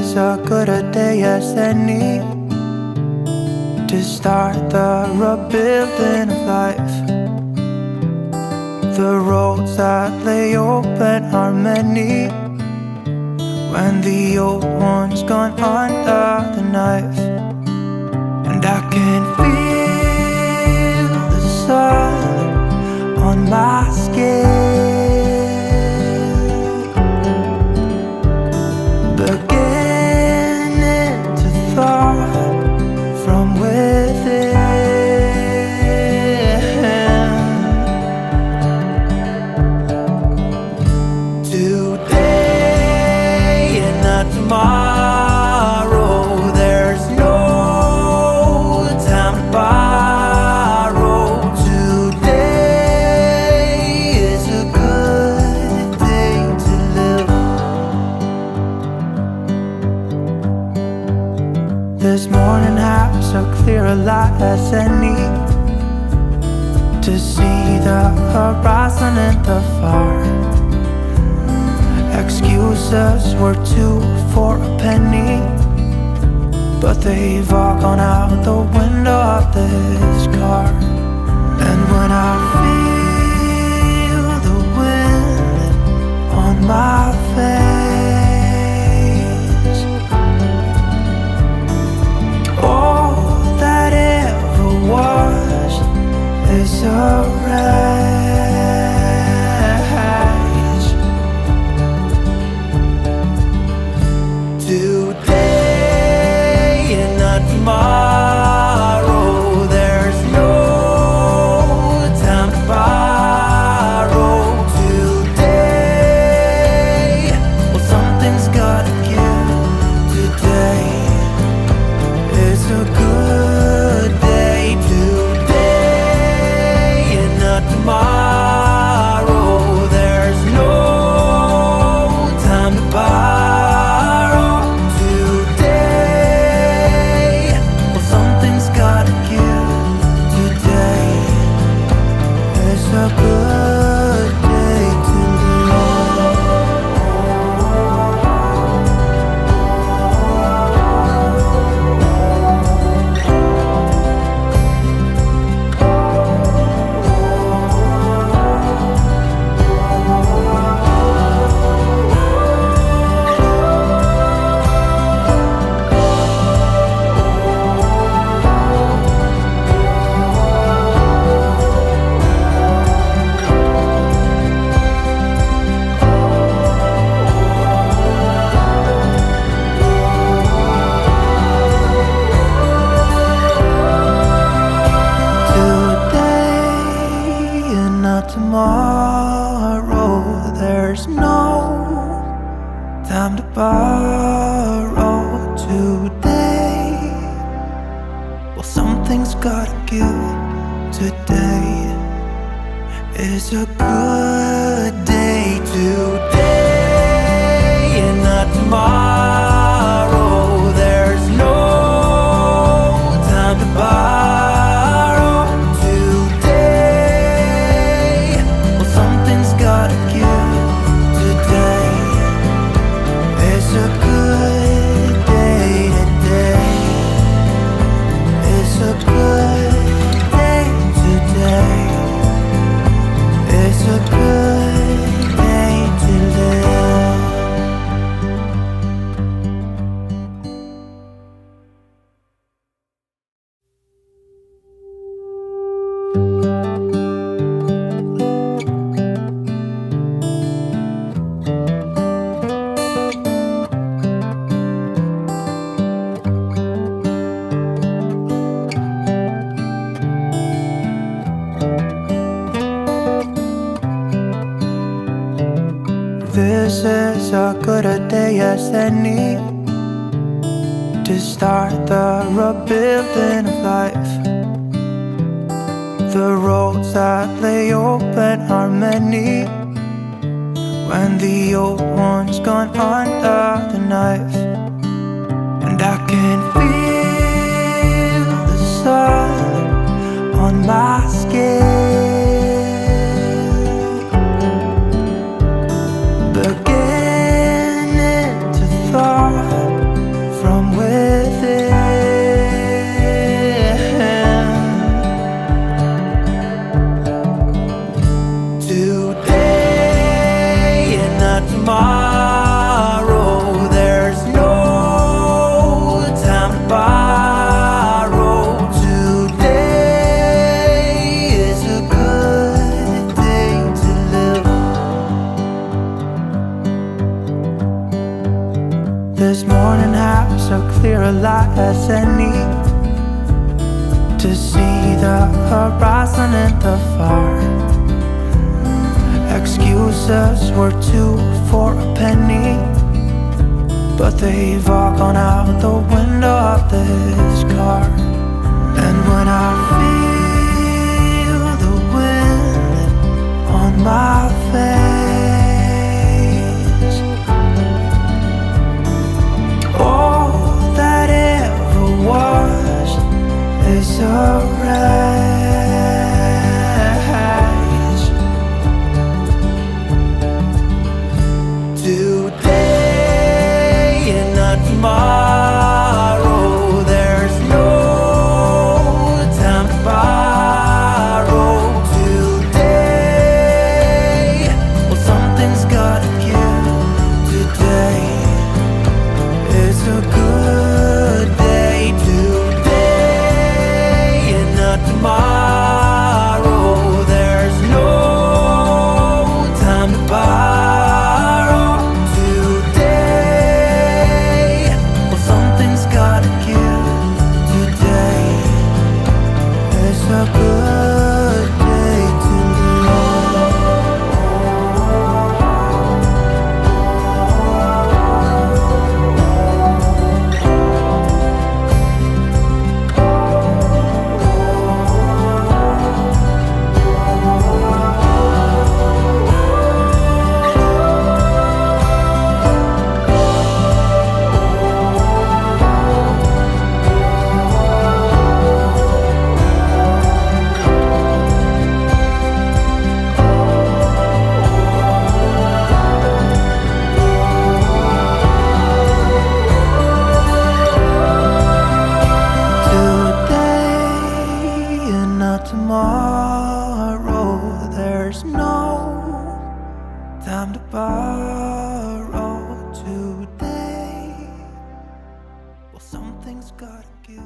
is as good a day as any to start the rebuilding of life. The roads that lay open are many when the old one's gone under the knife. And I can feel the sun on my skin, beginning to thaw from within. Today and not tomorrow, there's no time to borrow. Today is a good day to live. This morning has a clearer light as any to see the horizon in the far. Excuses were 2 for a penny, but they've all gone out the window of this car. And when I feel the wind on my face, all that ever was is a wreck. Today and not tomorrow, there's no time to borrow. Today, well, something's gotta give. Today is a good day. Today and not tomorrow, there's no time to borrow. A good day to tomorrow, there's no time to borrow. Today, well, something's gotta give. Today is a good day. Today and not tomorrow, there's no time to borrow. This is as good a day as any to start the rebuilding of life. The roads that lay open are many when the old one's gone under the knife. And I can feel the sun on my skin, beginning to thaw as any to see the horizon in the far. Excuses were two for a penny, but they've all gone out the window of this car. And when I feel the wind on my face, all that ever was is a race. Today and not tomorrow, there's no time to borrow. Today, well, something's gotta give. Today is a good day. Today and not tomorrow, there's no time to borrow. Today, well, something's gotta give. Today is a good day to tomorrow, there's no time to borrow. Today, well, something's gotta give.